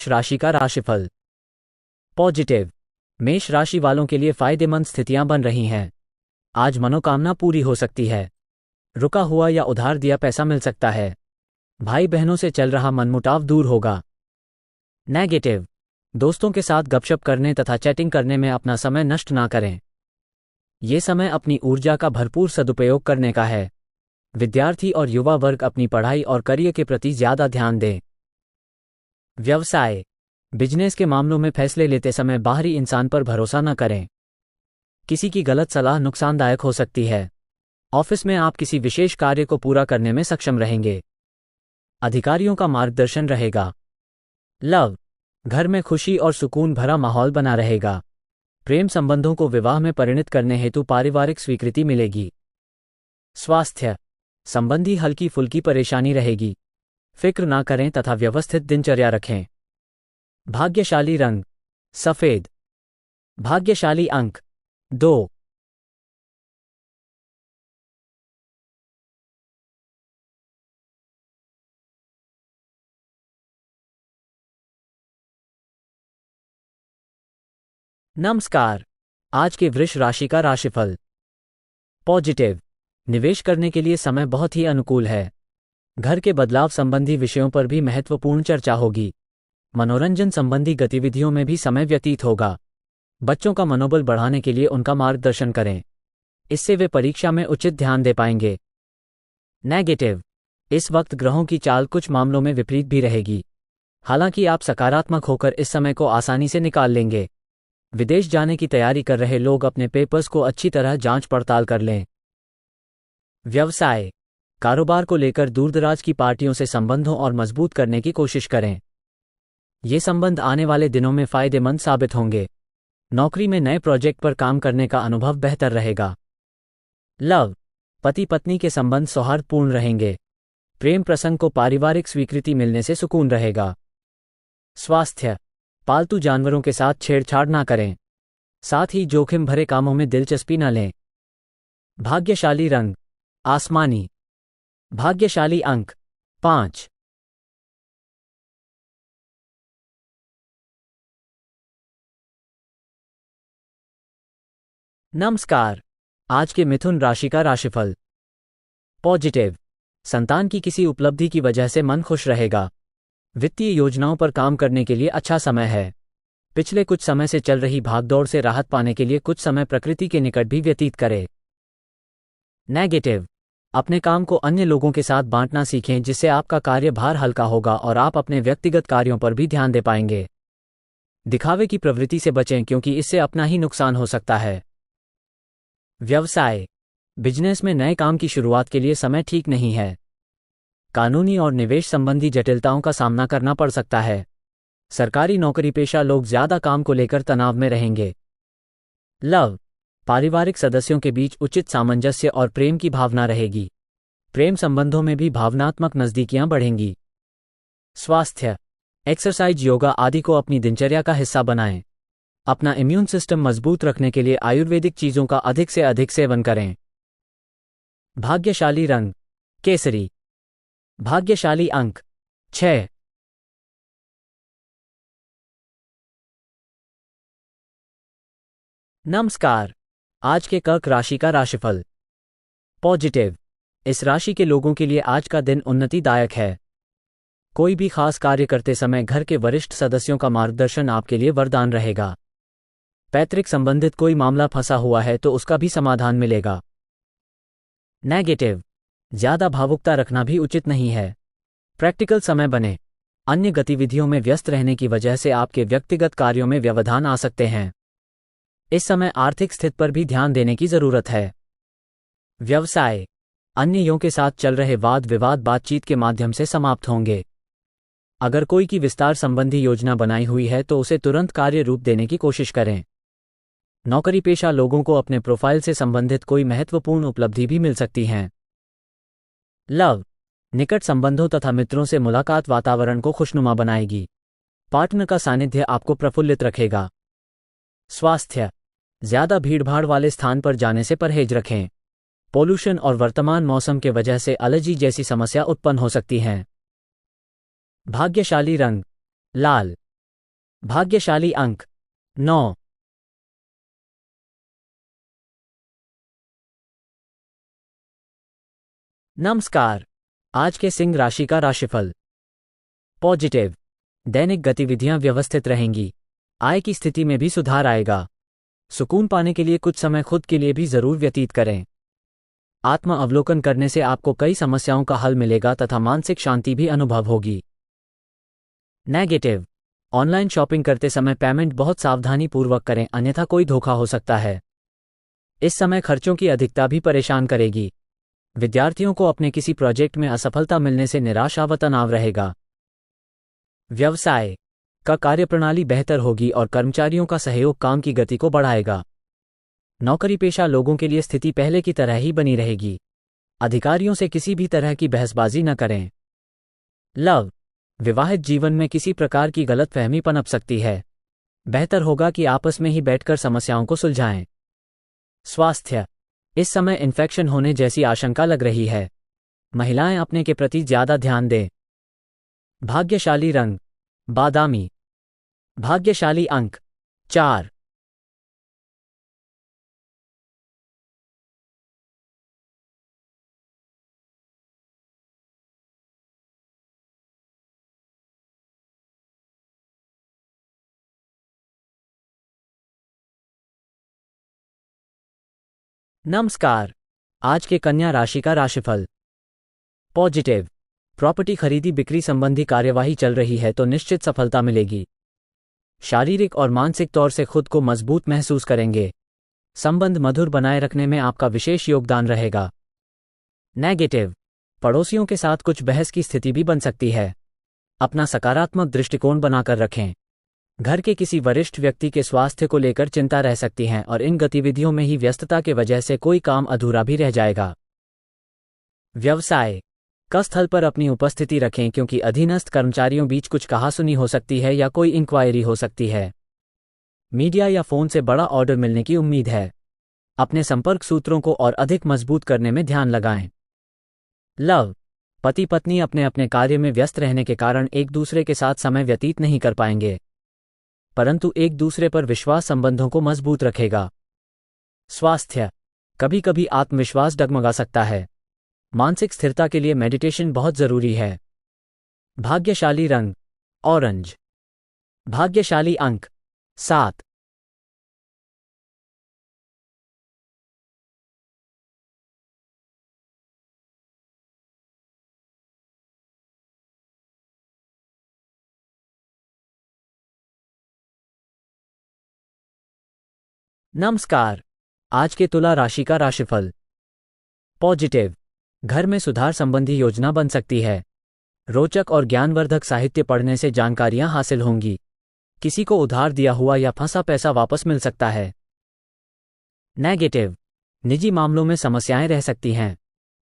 मेष राशि का राशिफल। पॉजिटिव। मेष राशि वालों के लिए फायदेमंद स्थितियां बन रही हैं। आज मनोकामना पूरी हो सकती है। रुका हुआ या उधार दिया पैसा मिल सकता है। भाई बहनों से चल रहा मनमुटाव दूर होगा। नेगेटिव। दोस्तों के साथ गपशप करने तथा चैटिंग करने में अपना समय नष्ट ना करें। ये समय अपनी ऊर्जा का भरपूर सदुपयोग करने का है। विद्यार्थी और युवा वर्ग अपनी पढ़ाई और करियर के प्रति ज्यादा ध्यान दें। व्यवसाय। बिजनेस के मामलों में फैसले लेते समय बाहरी इंसान पर भरोसा न करें। किसी की गलत सलाह नुकसानदायक हो सकती है। ऑफिस में आप किसी विशेष कार्य को पूरा करने में सक्षम रहेंगे। अधिकारियों का मार्गदर्शन रहेगा। लव। घर में खुशी और सुकून भरा माहौल बना रहेगा। प्रेम संबंधों को विवाह में परिणत करने हेतु पारिवारिक स्वीकृति मिलेगी। स्वास्थ्य संबंधी हल्की फुल्की परेशानी रहेगी। फिक्र ना करें तथा व्यवस्थित दिनचर्या रखें। भाग्यशाली रंग सफेद। भाग्यशाली अंक 2। नमस्कार। आज के वृष राशि का राशिफल। पॉजिटिव। निवेश करने के लिए समय बहुत ही अनुकूल है। घर के बदलाव संबंधी विषयों पर भी महत्वपूर्ण चर्चा होगी। मनोरंजन संबंधी गतिविधियों में भी समय व्यतीत होगा। बच्चों का मनोबल बढ़ाने के लिए उनका मार्गदर्शन करें। इससे वे परीक्षा में उचित ध्यान दे पाएंगे। नेगेटिव। इस वक्त ग्रहों की चाल कुछ मामलों में विपरीत भी रहेगी। हालांकि आप सकारात्मक होकर इस समय को आसानी से निकाल लेंगे। विदेश जाने की तैयारी कर रहे लोग अपने पेपर्स को अच्छी तरह जांच पड़ताल कर लें। व्यवसाय। कारोबार को लेकर दूरदराज की पार्टियों से संबंधों और मजबूत करने की कोशिश करें। ये संबंध आने वाले दिनों में फायदेमंद साबित होंगे। नौकरी में नए प्रोजेक्ट पर काम करने का अनुभव बेहतर रहेगा। लव। पति पत्नी के संबंध सौहार्दपूर्ण रहेंगे। प्रेम प्रसंग को पारिवारिक स्वीकृति मिलने से सुकून रहेगा। स्वास्थ्य। पालतू जानवरों के साथ छेड़छाड़ ना करें। साथ ही जोखिम भरे कामों में दिलचस्पी न लें। भाग्यशाली रंग आसमानी। भाग्यशाली अंक 5। नमस्कार। आज के मिथुन राशि का राशिफल। पॉजिटिव। संतान की किसी उपलब्धि की वजह से मन खुश रहेगा। वित्तीय योजनाओं पर काम करने के लिए अच्छा समय है। पिछले कुछ समय से चल रही भागदौड़ से राहत पाने के लिए कुछ समय प्रकृति के निकट भी व्यतीत करें। नेगेटिव। अपने काम को अन्य लोगों के साथ बांटना सीखें, जिससे आपका कार्यभार हल्का होगा और आप अपने व्यक्तिगत कार्यों पर भी ध्यान दे पाएंगे। दिखावे की प्रवृत्ति से बचें, क्योंकि इससे अपना ही नुकसान हो सकता है। व्यवसाय। बिजनेस में नए काम की शुरुआत के लिए समय ठीक नहीं है। कानूनी और निवेश संबंधी जटिलताओं का सामना करना पड़ सकता है। सरकारी नौकरी पेशा लोग ज्यादा काम को लेकर तनाव में रहेंगे। लव। पारिवारिक सदस्यों के बीच उचित सामंजस्य और प्रेम की भावना रहेगी। प्रेम संबंधों में भी भावनात्मक नजदीकियां बढ़ेंगी। स्वास्थ्य। एक्सरसाइज, योगा आदि को अपनी दिनचर्या का हिस्सा बनाएं। अपना इम्यून सिस्टम मजबूत रखने के लिए आयुर्वेदिक चीजों का अधिक से अधिक सेवन करें। भाग्यशाली रंग केसरी। भाग्यशाली अंक 6। नमस्कार। आज के कर्क राशि का राशिफल। पॉजिटिव। इस राशि के लोगों के लिए आज का दिन उन्नतिदायक है। कोई भी खास कार्य करते समय घर के वरिष्ठ सदस्यों का मार्गदर्शन आपके लिए वरदान रहेगा। पैतृक संबंधित कोई मामला फंसा हुआ है तो उसका भी समाधान मिलेगा। नेगेटिव। ज्यादा भावुकता रखना भी उचित नहीं है। प्रैक्टिकल समय बने। अन्य गतिविधियों में व्यस्त रहने की वजह से आपके व्यक्तिगत कार्यों में व्यवधान आ सकते हैं। इस समय आर्थिक स्थिति पर भी ध्यान देने की जरूरत है। व्यवसाय। अन्यों के साथ चल रहे वाद विवाद बातचीत के माध्यम से समाप्त होंगे। अगर कोई की विस्तार संबंधी योजना बनाई हुई है तो उसे तुरंत कार्य रूप देने की कोशिश करें। नौकरी पेशा लोगों को अपने प्रोफाइल से संबंधित कोई महत्वपूर्ण उपलब्धि भी मिल सकती है। लव। निकट संबंधों तथा मित्रों से मुलाकात वातावरण को खुशनुमा बनाएगी। पार्टनर का सानिध्य आपको प्रफुल्लित रखेगा। स्वास्थ्य। ज्यादा भीड़भाड़ वाले स्थान पर जाने से परहेज रखें। पोल्यूशन और वर्तमान मौसम के वजह से एलर्जी जैसी समस्या उत्पन्न हो सकती हैं। भाग्यशाली रंग लाल। भाग्यशाली अंक 9। नमस्कार। आज के सिंह राशि का राशिफल। पॉजिटिव, दैनिक गतिविधियां व्यवस्थित रहेंगी। आय की स्थिति में भी सुधार आएगा। सुकून पाने के लिए कुछ समय खुद के लिए भी जरूर व्यतीत करें। आत्म अवलोकन करने से आपको कई समस्याओं का हल मिलेगा तथा मानसिक शांति भी अनुभव होगी। नेगेटिव, ऑनलाइन शॉपिंग करते समय पेमेंट बहुत सावधानी पूर्वक करें, अन्यथा कोई धोखा हो सकता है। इस समय खर्चों की अधिकता भी परेशान करेगी। विद्यार्थियों को अपने किसी प्रोजेक्ट में असफलता मिलने से निराशा व तनाव रहेगा। व्यवसाय का कार्यप्रणाली बेहतर होगी और कर्मचारियों का सहयोग काम की गति को बढ़ाएगा। नौकरी पेशा लोगों के लिए स्थिति पहले की तरह ही बनी रहेगी। अधिकारियों से किसी भी तरह की बहसबाजी न करें। लव, विवाहित जीवन में किसी प्रकार की गलतफहमी पनप सकती है। बेहतर होगा कि आपस में ही बैठकर समस्याओं को सुलझाएं। स्वास्थ्य, इस समय इन्फेक्शन होने जैसी आशंका लग रही है। महिलाएं अपने के प्रति ज्यादा ध्यान दें। भाग्यशाली रंग बादामी। भाग्यशाली अंक 4। नमस्कार। आज के कन्या राशि का राशिफल। पॉजिटिव, प्रॉपर्टी खरीदी बिक्री संबंधी कार्यवाही चल रही है तो निश्चित सफलता मिलेगी। शारीरिक और मानसिक तौर से खुद को मजबूत महसूस करेंगे। संबंध मधुर बनाए रखने में आपका विशेष योगदान रहेगा। नेगेटिव, पड़ोसियों के साथ कुछ बहस की स्थिति भी बन सकती है। अपना सकारात्मक दृष्टिकोण बनाकर रखें। घर के किसी वरिष्ठ व्यक्ति के स्वास्थ्य को लेकर चिंता रह सकती है और इन गतिविधियों में ही व्यस्तता के वजह से कोई काम अधूरा भी रह जाएगा। व्यवसाय का स्थल पर अपनी उपस्थिति रखें क्योंकि अधीनस्थ कर्मचारियों बीच कुछ कहासुनी हो सकती है या कोई इंक्वायरी हो सकती है। मीडिया या फोन से बड़ा ऑर्डर मिलने की उम्मीद है। अपने संपर्क सूत्रों को और अधिक मजबूत करने में ध्यान लगाएं। लव, पति पत्नी अपने अपने कार्य में व्यस्त रहने के कारण एक दूसरे के साथ समय व्यतीत नहीं कर पाएंगे, परंतु एक दूसरे पर विश्वास संबंधों को मजबूत रखेगा। स्वास्थ्य, कभी कभी आत्मविश्वास डगमगा सकता है। मानसिक स्थिरता के लिए मेडिटेशन बहुत जरूरी है। भाग्यशाली रंग ऑरेंज। भाग्यशाली अंक 7। नमस्कार। आज के तुला राशि का राशिफल। पॉजिटिव, घर में सुधार संबंधी योजना बन सकती है। रोचक और ज्ञानवर्धक साहित्य पढ़ने से जानकारियां हासिल होंगी। किसी को उधार दिया हुआ या फंसा पैसा वापस मिल सकता है। नेगेटिव, निजी मामलों में समस्याएं रह सकती हैं।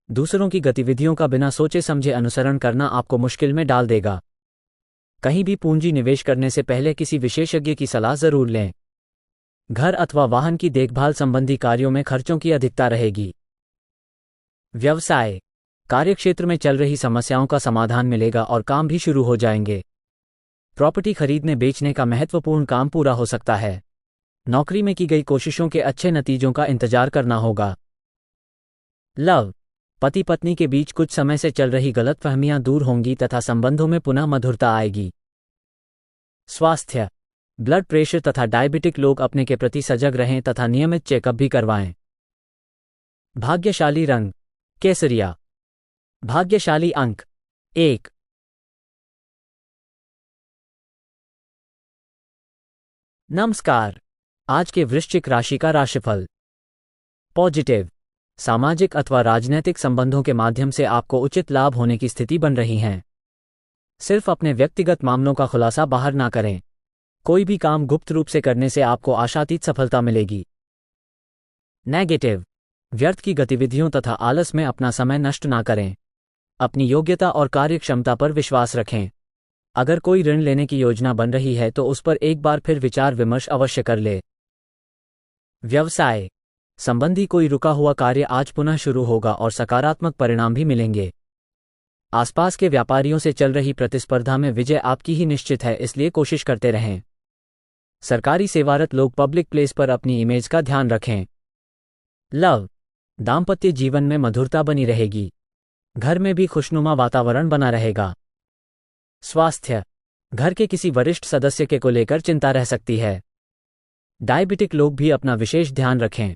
दूसरों की गतिविधियों का बिना सोचे समझे अनुसरण करना आपको मुश्किल में डाल देगा। कहीं भी पूंजी निवेश करने से पहले किसी विशेषज्ञ की सलाह जरूर लें। घर अथवा वाहन की देखभाल संबंधी कार्यों में खर्चों की अधिकता रहेगी। व्यवसाय, कार्यक्षेत्र में चल रही समस्याओं का समाधान मिलेगा और काम भी शुरू हो जाएंगे। प्रॉपर्टी खरीदने बेचने का महत्वपूर्ण काम पूरा हो सकता है। नौकरी में की गई कोशिशों के अच्छे नतीजों का इंतजार करना होगा। लव, पति पत्नी के बीच कुछ समय से चल रही गलतफहमियां दूर होंगी तथा संबंधों में पुनः मधुरता आएगी। स्वास्थ्य, ब्लड प्रेशर तथा डायबिटिक लोग अपने के प्रति सजग रहें तथा नियमित चेकअप भी करवाएं। भाग्यशाली रंग केसरिया। भाग्यशाली अंक 1। नमस्कार। आज के वृश्चिक राशि का राशिफल। पॉजिटिव, सामाजिक अथवा राजनैतिक संबंधों के माध्यम से आपको उचित लाभ होने की स्थिति बन रही है। सिर्फ अपने व्यक्तिगत मामलों का खुलासा बाहर ना करें। कोई भी काम गुप्त रूप से करने से आपको आशातीत सफलता मिलेगी। नेगेटिव, व्यर्थ की गतिविधियों तथा आलस में अपना समय नष्ट ना करें। अपनी योग्यता और कार्यक्षमता पर विश्वास रखें। अगर कोई ऋण लेने की योजना बन रही है तो उस पर एक बार फिर विचार विमर्श अवश्य कर ले। व्यवसाय संबंधी कोई रुका हुआ कार्य आज पुनः शुरू होगा और सकारात्मक परिणाम भी मिलेंगे। आसपास के व्यापारियों से चल रही प्रतिस्पर्धा में विजय आपकी ही निश्चित है, इसलिए कोशिश करते रहें। सरकारी सेवारत लोग पब्लिक प्लेस पर अपनी इमेज का ध्यान रखें। लव, दाम्पत्य जीवन में मधुरता बनी रहेगी। घर में भी खुशनुमा वातावरण बना रहेगा। स्वास्थ्य, घर के किसी वरिष्ठ सदस्य को लेकर चिंता रह सकती है। डायबिटिक लोग भी अपना विशेष ध्यान रखें।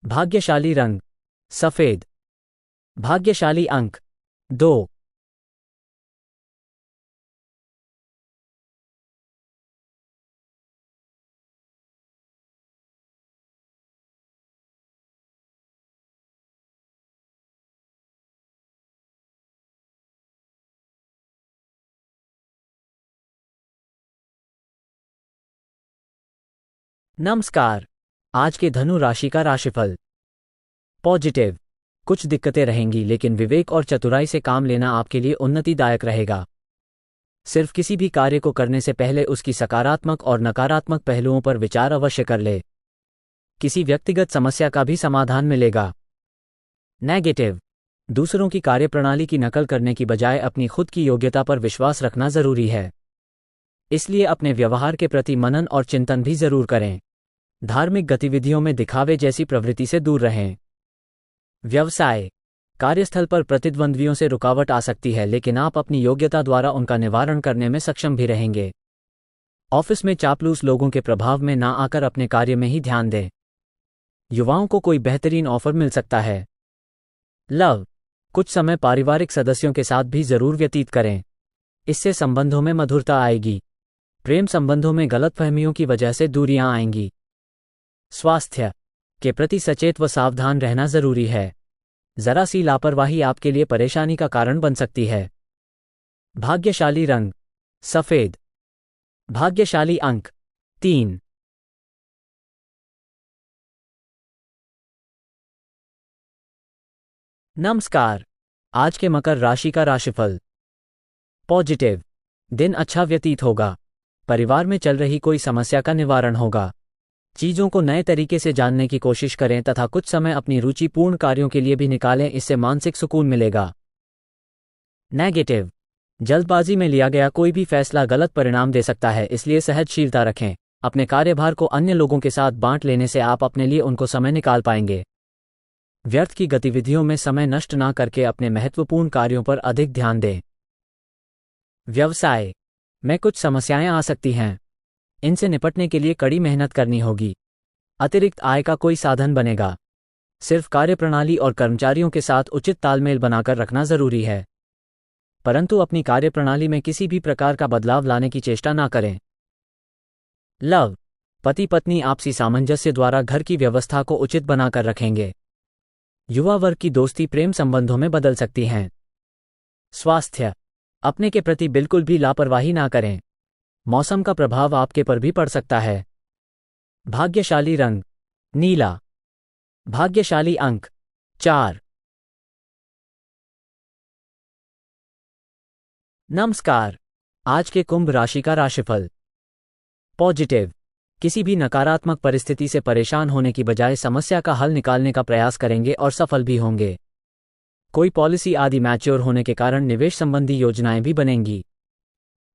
भाग्यशाली रंग सफेद। भाग्यशाली अंक 2। नमस्कार। आज के धनु राशि का राशिफल। पॉजिटिव, कुछ दिक्कतें रहेंगी लेकिन विवेक और चतुराई से काम लेना आपके लिए उन्नतिदायक रहेगा। सिर्फ किसी भी कार्य को करने से पहले उसकी सकारात्मक और नकारात्मक पहलुओं पर विचार अवश्य कर ले। किसी व्यक्तिगत समस्या का भी समाधान मिलेगा। नेगेटिव, दूसरों की कार्यप्रणाली की नकल करने की बजाय अपनी खुद की योग्यता पर विश्वास रखना जरूरी है। इसलिए अपने व्यवहार के प्रति मनन और चिंतन भी जरूर करें। धार्मिक गतिविधियों में दिखावे जैसी प्रवृत्ति से दूर रहें। व्यवसाय, कार्यस्थल पर प्रतिद्वंद्वियों से रुकावट आ सकती है लेकिन आप अपनी योग्यता द्वारा उनका निवारण करने में सक्षम भी रहेंगे। ऑफिस में चापलूस लोगों के प्रभाव में ना आकर अपने कार्य में ही ध्यान दें। युवाओं को कोई बेहतरीन ऑफर मिल सकता है। लव, कुछ समय पारिवारिक सदस्यों के साथ भी जरूर व्यतीत करें। इससे संबंधों में मधुरता आएगी। प्रेम संबंधों में गलतफहमियों की वजह से दूरियां आएंगी। स्वास्थ्य के प्रति सचेत व सावधान रहना जरूरी है। जरा सी लापरवाही आपके लिए परेशानी का कारण बन सकती है। भाग्यशाली रंग सफेद। भाग्यशाली अंक 3। नमस्कार। आज के मकर राशि का राशिफल। पॉजिटिव, दिन अच्छा व्यतीत होगा। परिवार में चल रही कोई समस्या का निवारण होगा। चीजों को नए तरीके से जानने की कोशिश करें तथा कुछ समय अपनी रुचिपूर्ण कार्यों के लिए भी निकालें, इससे मानसिक सुकून मिलेगा। नेगेटिव, जल्दबाजी में लिया गया कोई भी फैसला गलत परिणाम दे सकता है, इसलिए सहनशीलता रखें। अपने कार्यभार को अन्य लोगों के साथ बांट लेने से आप अपने लिए उनको समय निकाल पाएंगे। व्यर्थ की गतिविधियों में समय नष्ट ना करके अपने महत्वपूर्ण कार्यों पर अधिक ध्यान दें। व्यवसाय में कुछ समस्याएं आ सकती हैं। इनसे निपटने के लिए कड़ी मेहनत करनी होगी। अतिरिक्त आय का कोई साधन बनेगा। सिर्फ कार्यप्रणाली और कर्मचारियों के साथ उचित तालमेल बनाकर रखना जरूरी है, परंतु अपनी कार्यप्रणाली में किसी भी प्रकार का बदलाव लाने की चेष्टा ना करें। लव, पति पत्नी आपसी सामंजस्य द्वारा घर की व्यवस्था को उचित बनाकर रखेंगे। युवा वर्ग की दोस्ती प्रेम संबंधों में बदल सकती हैं। स्वास्थ्य, अपने के प्रति बिल्कुल भी लापरवाही ना करें। मौसम का प्रभाव आपके पर भी पड़ सकता है। भाग्यशाली रंग नीला। भाग्यशाली अंक 4। नमस्कार। आज के कुंभ राशि का राशिफल। पॉजिटिव, किसी भी नकारात्मक परिस्थिति से परेशान होने की बजाय समस्या का हल निकालने का प्रयास करेंगे और सफल भी होंगे। कोई पॉलिसी आदि मैच्योर होने के कारण निवेश संबंधी योजनाएं भी बनेंगी।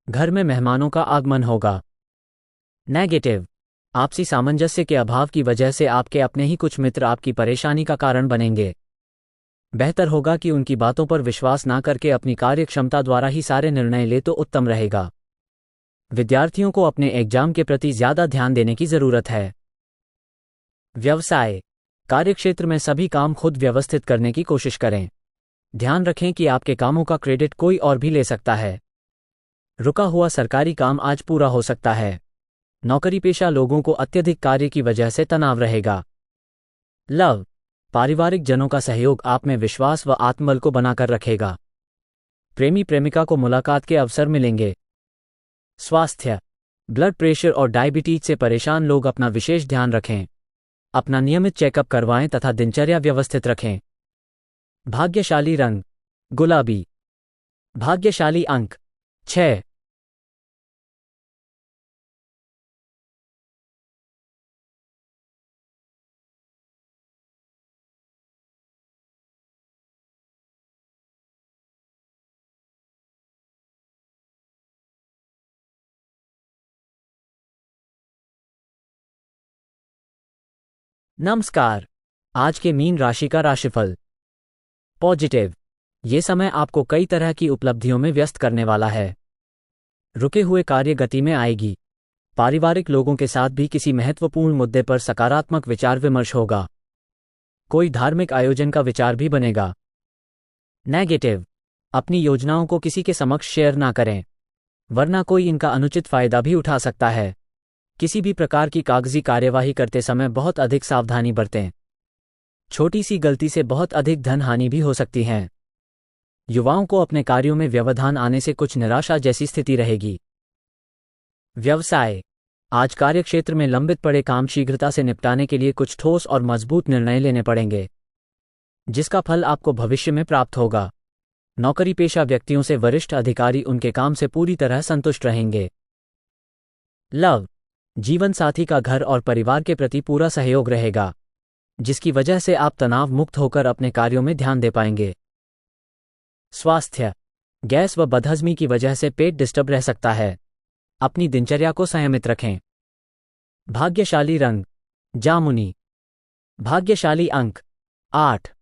घर में मेहमानों का आगमन होगा। नेगेटिव, आपसी सामंजस्य के अभाव की वजह से आपके अपने ही कुछ मित्र आपकी परेशानी का कारण बनेंगे। बेहतर होगा कि उनकी बातों पर विश्वास ना करके अपनी कार्यक्षमता द्वारा ही सारे निर्णय ले तो उत्तम रहेगा। विद्यार्थियों को अपने एग्जाम के प्रति ज्यादा ध्यान देने की जरूरत है। व्यवसाय, कार्यक्षेत्र में सभी काम खुद व्यवस्थित करने की कोशिश करें। ध्यान रखें कि आपके कामों का क्रेडिट कोई और भी ले सकता है। रुका हुआ सरकारी काम आज पूरा हो सकता है। नौकरी पेशा लोगों को अत्यधिक कार्य की वजह से तनाव रहेगा। लव, पारिवारिक जनों का सहयोग आप में विश्वास व आत्मबल को बनाकर रखेगा। प्रेमी प्रेमिका को मुलाकात के अवसर मिलेंगे। स्वास्थ्य, ब्लड प्रेशर और डायबिटीज से परेशान लोग अपना विशेष ध्यान रखें। अपना नियमित चेकअप करवाएं तथा दिनचर्या व्यवस्थित रखें। भाग्यशाली रंग गुलाबी। भाग्यशाली अंक 6। नमस्कार। आज के मीन राशि का राशिफल। पॉजिटिव। ये समय आपको कई तरह की उपलब्धियों में व्यस्त करने वाला है। रुके हुए कार्य गति में आएगी। पारिवारिक लोगों के साथ भी किसी महत्वपूर्ण मुद्दे पर सकारात्मक विचार विमर्श होगा। कोई धार्मिक आयोजन का विचार भी बनेगा। नेगेटिव। अपनी योजनाओं को किसी के समक्ष शेयर ना करें, वरना कोई इनका अनुचित फायदा भी उठा सकता है। किसी भी प्रकार की कागजी कार्यवाही करते समय बहुत अधिक सावधानी बरतें। छोटी सी गलती से बहुत अधिक धन हानि भी हो सकती है। युवाओं को अपने कार्यों में व्यवधान आने से कुछ निराशा जैसी स्थिति रहेगी। व्यवसाय। आज कार्यक्षेत्र में लंबित पड़े काम शीघ्रता से निपटाने के लिए कुछ ठोस और मजबूत निर्णय लेने पड़ेंगे, जिसका फल आपको भविष्य में प्राप्त होगा। नौकरी पेशा व्यक्तियों से वरिष्ठ अधिकारी उनके काम से पूरी तरह संतुष्ट रहेंगे। लव। जीवन साथी का घर और परिवार के प्रति पूरा सहयोग रहेगा, जिसकी वजह से आप तनाव मुक्त होकर अपने कार्यों में ध्यान दे पाएंगे। स्वास्थ्य। गैस व बदहजमी की वजह से पेट डिस्टर्ब रह सकता है। अपनी दिनचर्या को संयमित रखें। भाग्यशाली रंग जामुनी। भाग्यशाली अंक 8।